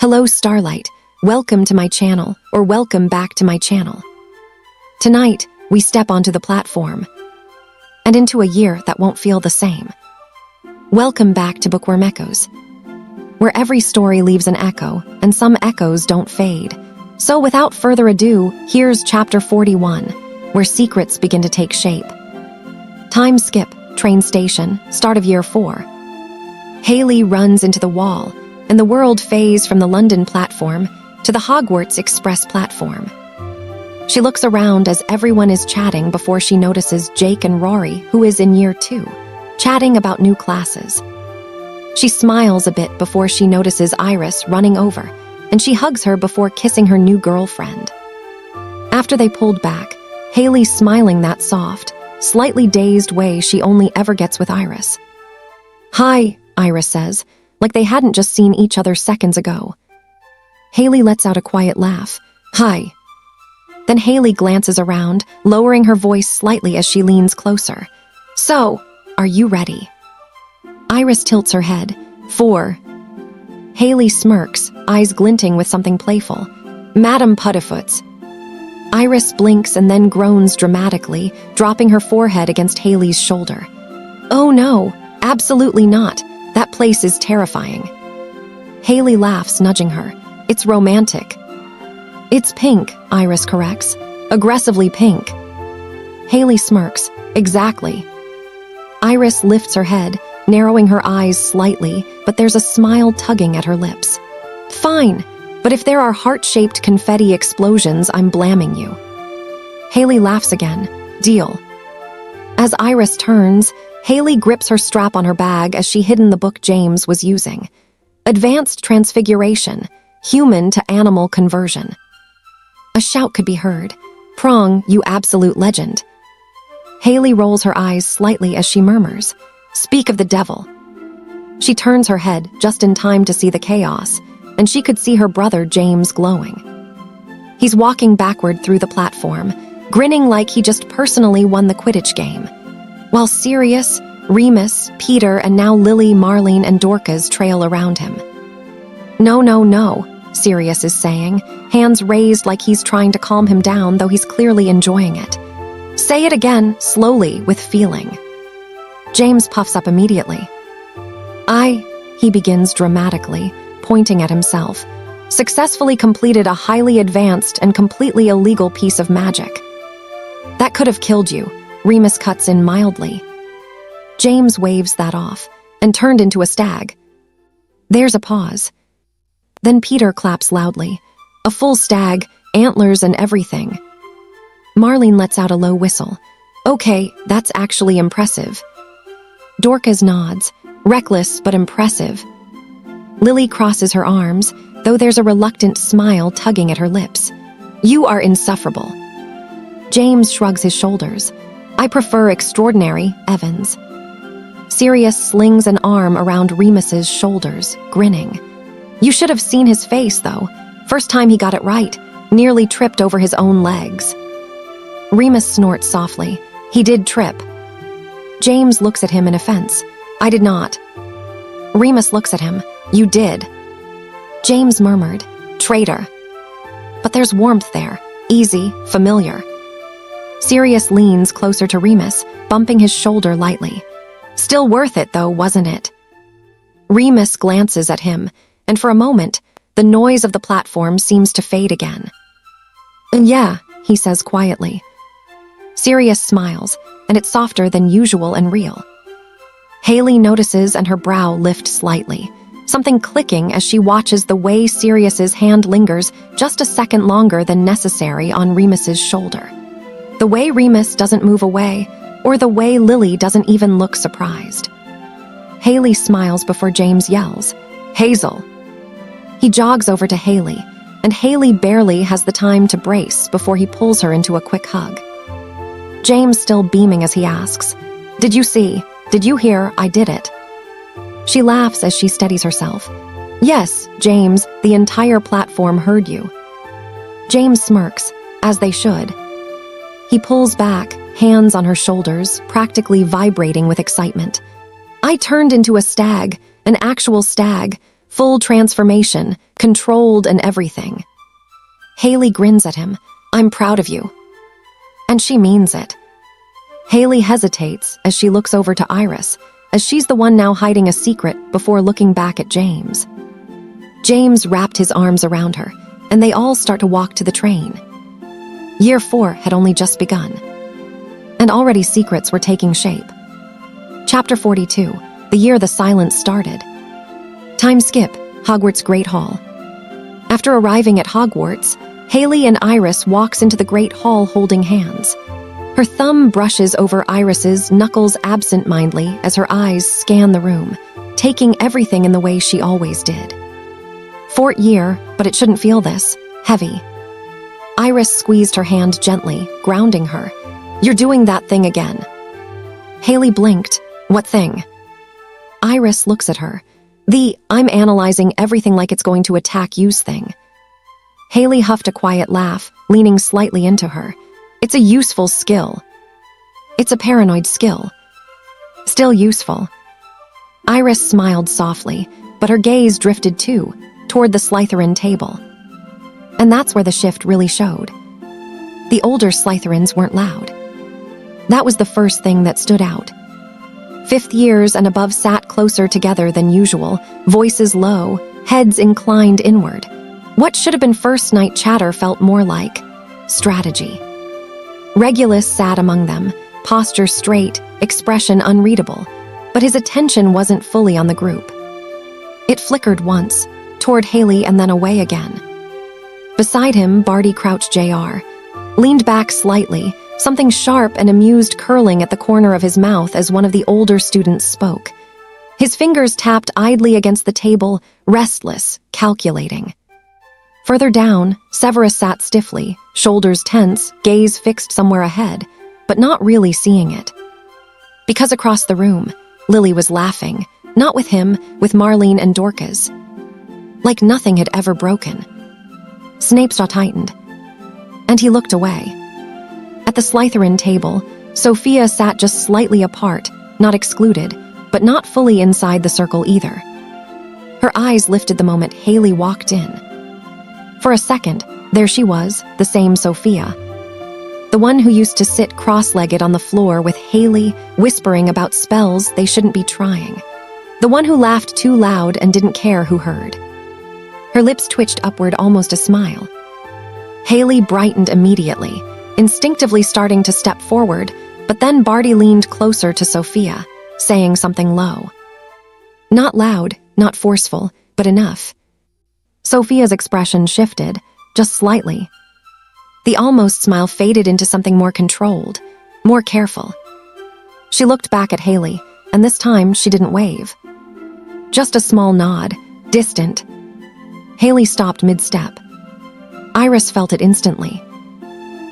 Hello, Starlight. Welcome to my channel, or welcome back to my channel. Tonight, we step onto the platform, and into a year that won't feel the same. Welcome back to Bookworm Echoes, where every story leaves an echo, and some echoes don't fade. So without further ado, here's chapter 41, where secrets begin to take shape. Time skip, train station, start of year 4. Hayley runs into the wall, and the world fades from the London platform to the Hogwarts Express platform. She looks around as everyone is chatting before she notices Jake and Rory, who is in year 2, chatting about new classes. She smiles a bit before she notices Iris running over, and she hugs her before kissing her new girlfriend. After they pulled back, Hayley smiling that soft, slightly dazed way she only ever gets with Iris. "Hi," Iris says, like they hadn't just seen each other seconds ago. Hayley lets out a quiet laugh. "Hi." Then Hayley glances around, lowering her voice slightly as she leans closer. "So, are you ready?" Iris tilts her head. "For." Hayley smirks, eyes glinting with something playful. "Madam Puddifoot's." Iris blinks and then groans dramatically, dropping her forehead against Hayley's shoulder. "Oh no, absolutely not. That place is terrifying." Hayley laughs, nudging her. "It's romantic." "It's pink," Iris corrects. "Aggressively pink." Hayley smirks. "Exactly." Iris lifts her head, narrowing her eyes slightly, but there's a smile tugging at her lips. "Fine, but if there are heart-shaped confetti explosions, I'm blaming you." Hayley laughs again. "Deal." As Iris turns, Hayley grips her strap on her bag as she hid in the book James was using. Advanced Transfiguration, Human to Animal Conversion. A shout could be heard. "Prong, you absolute legend." Hayley rolls her eyes slightly as she murmurs, "Speak of the devil." She turns her head just in time to see the chaos, and she could see her brother James glowing. He's walking backward through the platform, grinning like he just personally won the Quidditch game, while Sirius, Remus, Peter, and now Lily, Marlene, and Dorcas trail around him. "No, no, no," Sirius is saying, hands raised like he's trying to calm him down, though he's clearly enjoying it. "Say it again, slowly, with feeling." James puffs up immediately. He begins dramatically, pointing at himself, "successfully completed a highly advanced and completely illegal piece of magic." "That could have killed you," Remus cuts in mildly. James waves that off, and turned into a stag. There's a pause. Then Peter claps loudly. "A full stag, antlers and everything." Marlene lets out a low whistle. "Okay, that's actually impressive." Dorcas nods. "Reckless but impressive." Lily crosses her arms, though there's a reluctant smile tugging at her lips. "You are insufferable." James shrugs his shoulders. "I prefer extraordinary, Evans." Sirius slings an arm around Remus's shoulders, grinning. "You should have seen his face, though. First time he got it right, nearly tripped over his own legs." Remus snorts softly. "He did trip." James looks at him in offense. "I did not." Remus looks at him. "You did." James murmured, "Traitor." But there's warmth there, easy, familiar. Sirius leans closer to Remus, bumping his shoulder lightly. "Still worth it, though, wasn't it?" Remus glances at him, and for a moment, the noise of the platform seems to fade again. "Yeah," he says quietly. Sirius smiles, and it's softer than usual and real. Hayley notices and her brow lifts slightly, something clicking as she watches the way Sirius's hand lingers just a second longer than necessary on Remus's shoulder. The way Remus doesn't move away, or the way Lily doesn't even look surprised. Hayley smiles before James yells, "Hazel!" He jogs over to Hayley, and Hayley barely has the time to brace before he pulls her into a quick hug. James still beaming as he asks, "Did you see? Did you hear? I did it." She laughs as she steadies herself. "Yes, James, the entire platform heard you." James smirks, as they should. He pulls back, hands on her shoulders, practically vibrating with excitement. "I turned into a stag, an actual stag, full transformation, controlled and everything. Hayley grins at him. "I'm proud of you." And she means it. Hayley hesitates as she looks over to Iris, as she's the one now hiding a secret before looking back at James. James wrapped his arms around her, and they all start to walk to the train. Year 4 had only just begun, and already secrets were taking shape. Chapter 42, the year the silence started. Time skip, Hogwarts Great Hall. After arriving at Hogwarts, Hayley and Iris walks into the Great Hall holding hands. Her thumb brushes over Iris's, knuckles absent-mindedly as her eyes scan the room, taking everything in the way she always did. 4th year, but it shouldn't feel this. Heavy. Iris squeezed her hand gently, grounding her. "You're doing that thing again." Hayley blinked. "What thing?" Iris looks at her. "I'm analyzing everything like it's going to attack you's thing." Hayley huffed a quiet laugh, leaning slightly into her. "It's a useful skill." "It's a paranoid skill." "Still useful." Iris smiled softly, but her gaze drifted too, toward the Slytherin table. And that's where the shift really showed. The older Slytherins weren't loud. That was the first thing that stood out. 5th years and above sat closer together than usual, voices low, heads inclined inward. What should have been first night chatter felt more like strategy. Regulus sat among them, posture straight, expression unreadable, but his attention wasn't fully on the group. It flickered once, toward Hayley and then away again. Beside him, Barty crouched Jr., leaned back slightly, something sharp and amused curling at the corner of his mouth as one of the older students spoke. His fingers tapped idly against the table, restless, calculating. Further down, Severus sat stiffly, shoulders tense, gaze fixed somewhere ahead, but not really seeing it. Because across the room, Lily was laughing, not with him, with Marlene and Dorcas. Like nothing had ever broken. Snape's jaw tightened, and he looked away. At the Slytherin table, Sophia sat just slightly apart, not excluded, but not fully inside the circle either. Her eyes lifted the moment Hayley walked in. For a second, there she was, the same Sophia. The one who used to sit cross-legged on the floor with Hayley, whispering about spells they shouldn't be trying. The one who laughed too loud and didn't care who heard. Her lips twitched upward, almost a smile. Hayley brightened immediately, instinctively starting to step forward, but then Barty leaned closer to Sophia, saying something low. Not loud, not forceful, but enough. Sophia's expression shifted, just slightly. The almost smile faded into something more controlled, more careful. She looked back at Hayley, and this time she didn't wave. Just a small nod, distant. Hayley stopped mid-step. Iris felt it instantly.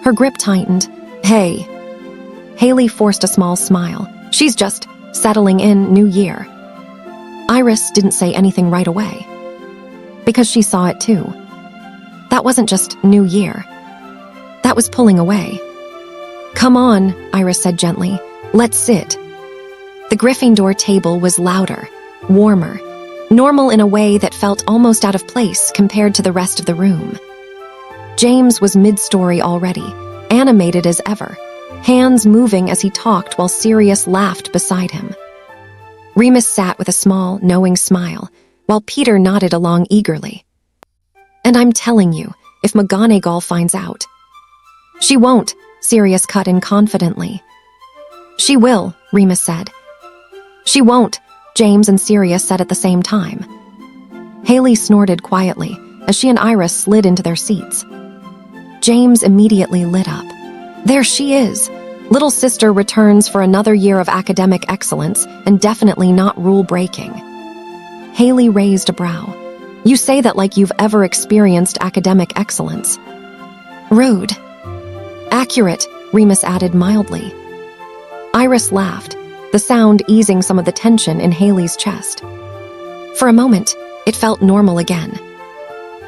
Her grip tightened. "Hey." Hayley forced a small smile. "She's just settling in, new year." Iris didn't say anything right away, because she saw it too. That wasn't just new year. That was pulling away. "Come on," Iris said gently. "Let's sit." The Gryffindor table was louder, warmer, normal in a way that felt almost out of place compared to the rest of the room. James was mid-story already, animated as ever, hands moving as he talked while Sirius laughed beside him. Remus sat with a small, knowing smile, while Peter nodded along eagerly. "And I'm telling you, if McGonagall finds out—" "She won't," Sirius cut in confidently. "She will," Remus said. "She won't," James and Sirius said at the same time. Hayley snorted quietly as she and Iris slid into their seats. James immediately lit up. There she is. Little sister returns for another year of academic excellence and definitely not rule-breaking. Hayley raised a brow. "You say that like you've ever experienced academic excellence." "Rude." "Accurate," Remus added mildly. Iris laughed, the sound easing some of the tension in Hayley's chest. For a moment, it felt normal again.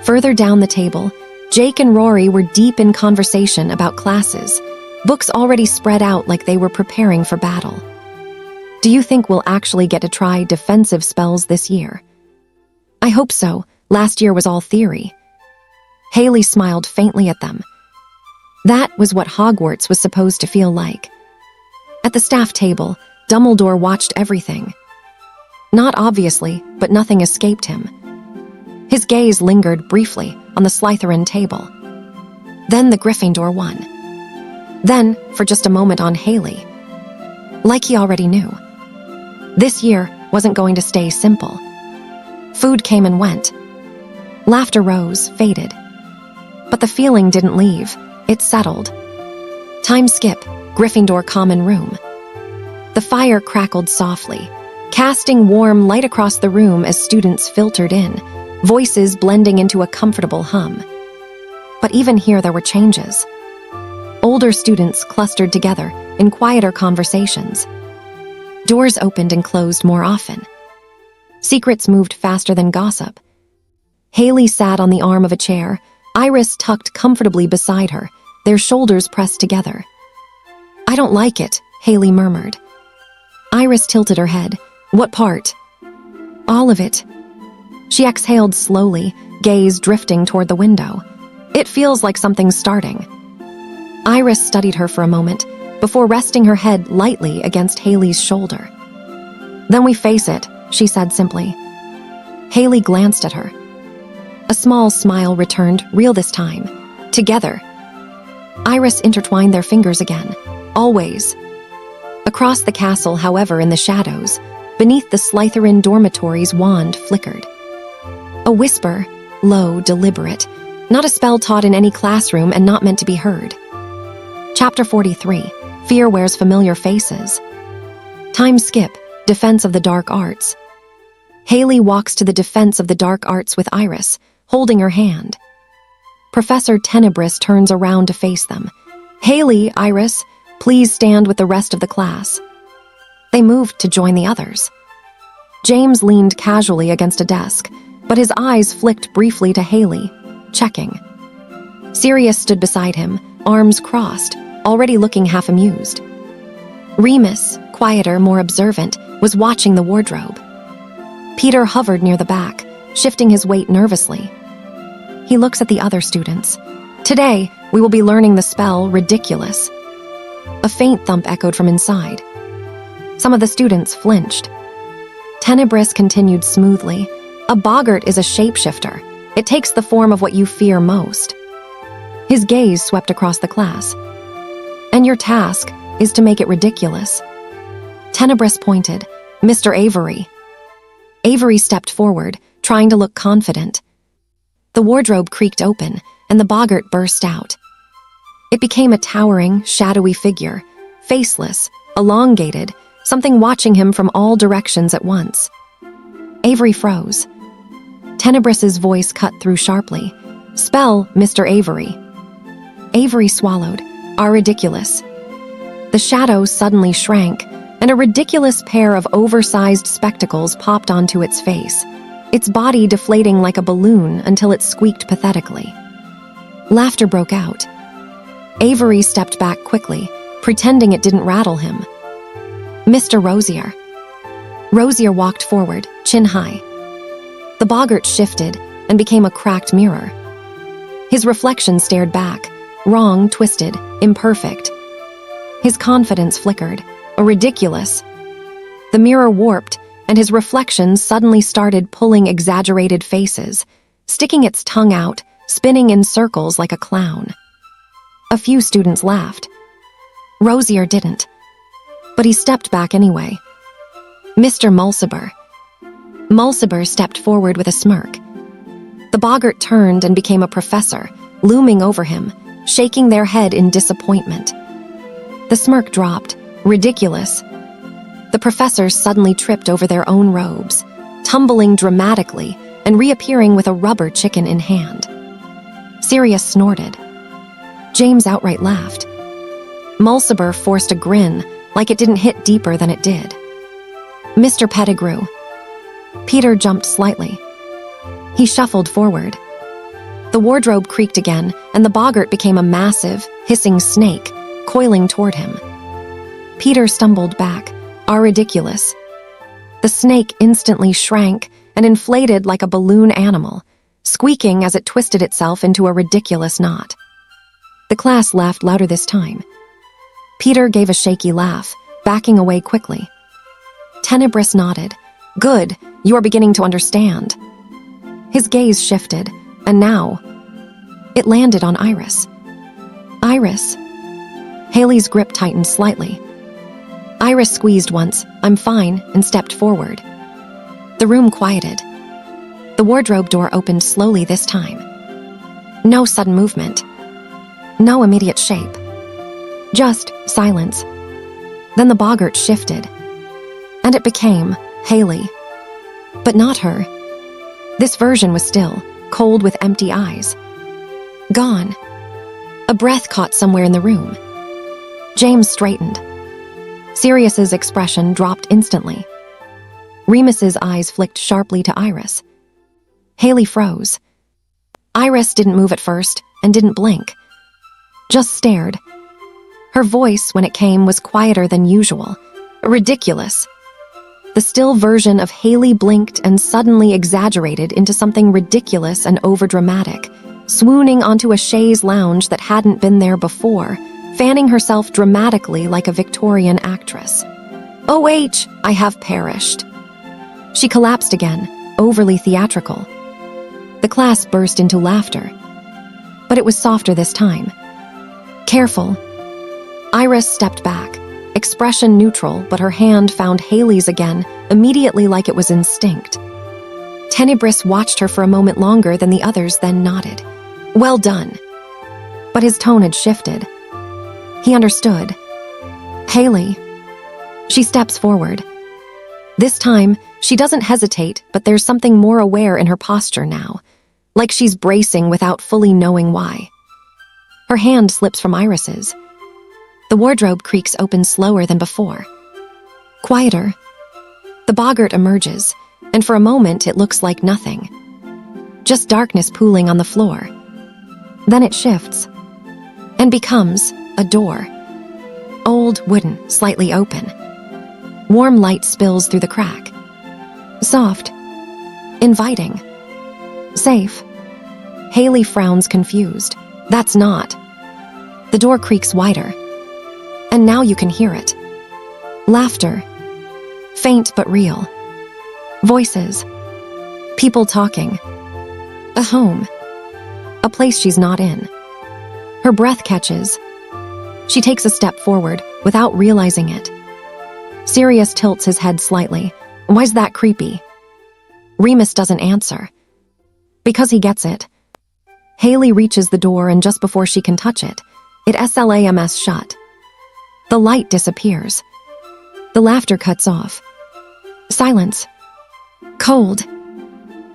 Further down the table, Jake and Rory were deep in conversation about classes, books already spread out like they were preparing for battle. "Do you think we'll actually get to try defensive spells this year?" "I hope so," Last year was all theory. Hayley smiled faintly at them. That was what Hogwarts was supposed to feel like. At the staff table, Dumbledore watched everything. Not obviously, but nothing escaped him. His gaze lingered briefly on the Slytherin table. Then the Gryffindor won. Then, for just a moment, on Hayley. Like he already knew. This year wasn't going to stay simple. Food came and went. Laughter rose, faded. But the feeling didn't leave. It settled. Time skip, Gryffindor common room. The fire crackled softly, casting warm light across the room as students filtered in, voices blending into a comfortable hum. But even here there were changes. Older students clustered together in quieter conversations. Doors opened and closed more often. Secrets moved faster than gossip. Hayley sat on the arm of a chair, Iris tucked comfortably beside her, their shoulders pressed together. "I don't like it," Hayley murmured. Iris tilted her head. "What part?" "All of it." She exhaled slowly, gaze drifting toward the window. "It feels like something's starting." Iris studied her for a moment, before resting her head lightly against Hayley's shoulder. "Then we face it," she said simply. Hayley glanced at her. A small smile returned, real this time. Together. Iris intertwined their fingers again. Always. Across the castle, however, in the shadows, beneath the Slytherin dormitory's wand flickered. A whisper, low, deliberate, not a spell taught in any classroom and not meant to be heard. Chapter 43. Fear Wears Familiar Faces. Time skip, Defense of the Dark Arts. Hayley walks to the Defense of the Dark Arts with Iris, holding her hand. Professor Tenebris turns around to face them. "Hayley, Iris, please stand with the rest of the class." They moved to join the others. James leaned casually against a desk, but his eyes flicked briefly to Hayley, checking. Sirius stood beside him, arms crossed, already looking half amused. Remus, quieter, more observant, was watching the wardrobe. Peter hovered near the back, shifting his weight nervously. He looks at the other students. "Today, we will be learning the spell Ridiculous." A faint thump echoed from inside. Some of the students flinched. Tenebris continued smoothly. "A boggart is a shapeshifter. It takes the form of what you fear most." His gaze swept across the class. "And your task is to make it ridiculous." Tenebris pointed. "Mr. Avery." Avery stepped forward, trying to look confident. The wardrobe creaked open, and the boggart burst out. It became a towering, shadowy figure, faceless, elongated, something watching him from all directions at once. Avery froze. Tenebris's voice cut through sharply. "Spell, Mr. Avery." Avery swallowed. "Are ridiculous." The shadow suddenly shrank, and a ridiculous pair of oversized spectacles popped onto its face, its body deflating like a balloon until it squeaked pathetically. Laughter broke out. Avery stepped back quickly, pretending it didn't rattle him. "Mr. Rosier." Rosier walked forward, chin high. The boggart shifted and became a cracked mirror. His reflection stared back, wrong, twisted, imperfect. His confidence flickered. A ridiculous. The mirror warped, and his reflection suddenly started pulling exaggerated faces, sticking its tongue out, spinning in circles like a clown. A few students laughed. Rosier didn't. But he stepped back anyway. "Mr. Mulciber." Mulciber stepped forward with a smirk. The boggart turned and became a professor, looming over him, shaking their head in disappointment. The smirk dropped. Ridiculous. The professors suddenly tripped over their own robes, tumbling dramatically and reappearing with a rubber chicken in hand. Sirius snorted. James outright laughed. Mulciber forced a grin, like it didn't hit deeper than it did. "Mr. Pettigrew." Peter jumped slightly. He shuffled forward. The wardrobe creaked again, and the boggart became a massive, hissing snake, coiling toward him. Peter stumbled back. "Are ridiculous." The snake instantly shrank and inflated like a balloon animal, squeaking as it twisted itself into a ridiculous knot. The class laughed louder this time. Peter gave a shaky laugh, backing away quickly. Tenebris nodded. Good, you are beginning to understand. His gaze shifted, and now it landed on Iris. Iris. Hayley's grip tightened slightly. Iris squeezed once, "I'm fine," and stepped forward. The room quieted. The wardrobe door opened slowly this time. No sudden movement. No immediate shape. Just silence. Then the boggart shifted. And it became Hayley. But not her. This version was still, cold with empty eyes. Gone. A breath caught somewhere in the room. James straightened. Sirius's expression dropped instantly. Remus's eyes flicked sharply to Iris. Hayley froze. Iris didn't move at first and didn't blink. Just stared. Her voice, when it came, was quieter than usual. Ridiculous. The still version of Hayley blinked and suddenly exaggerated into something ridiculous and overdramatic, swooning onto a chaise lounge that hadn't been there before, fanning herself dramatically like a Victorian actress. "OH, I have perished." She collapsed again, overly theatrical. The class burst into laughter. But it was softer this time. Careful. Iris stepped back, expression neutral, but her hand found Hayley's again, immediately like it was instinct. Tenebris watched her for a moment longer than the others, then nodded. "Well done." But his tone had shifted. He understood. "Hayley." She steps forward. This time, she doesn't hesitate, but there's something more aware in her posture now, like she's bracing without fully knowing why. Her hand slips from Iris's. The wardrobe creaks open slower than before. Quieter. The boggart emerges, and for a moment it looks like nothing. Just darkness pooling on the floor. Then it shifts, and becomes a door. Old, wooden, slightly open. Warm light spills through the crack. Soft. Inviting. Safe. Hayley frowns confused. That's not. The door creaks wider. And now you can hear it. Laughter. Faint but real. Voices. People talking. A home. A place she's not in. Her breath catches. She takes a step forward without realizing it. Sirius tilts his head slightly. Why's that creepy? Remus doesn't answer. Because he gets it. Hayley reaches the door, and just before she can touch it, it slams shut. The light disappears. The laughter cuts off. Silence. Cold.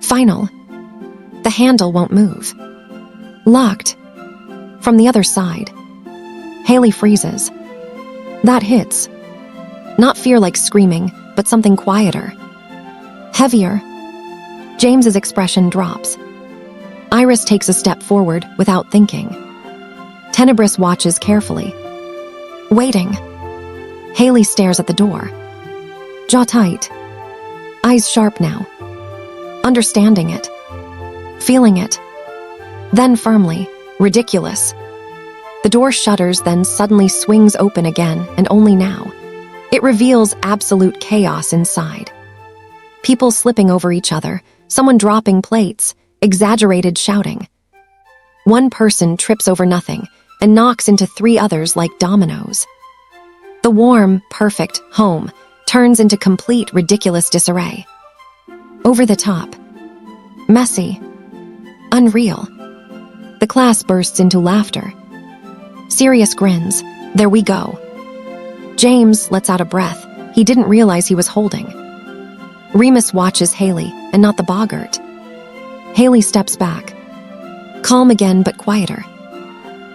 Final. The handle won't move. Locked. From the other side. Hayley freezes. That hits. Not fear like screaming, but something quieter. Heavier. James's expression drops. Iris takes a step forward without thinking. Tenebris watches carefully. Waiting. Hayley stares at the door. Jaw tight. Eyes sharp now. Understanding it. Feeling it. Then firmly. Ridiculous. The door shudders, then suddenly swings open again, and only now. It reveals absolute chaos inside. People slipping over each other, someone dropping plates, exaggerated shouting. One person trips over nothing and knocks into 3 others like dominoes. The warm, perfect home turns into complete, ridiculous disarray. Over the top. Messy. Unreal. The class bursts into laughter. Sirius grins. There we go. James lets out a breath he didn't realize he was holding. Remus watches Hayley, and not the boggart. Hayley steps back. Calm again, but quieter.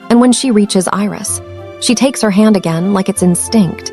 And when she reaches Iris, she takes her hand again like it's instinct.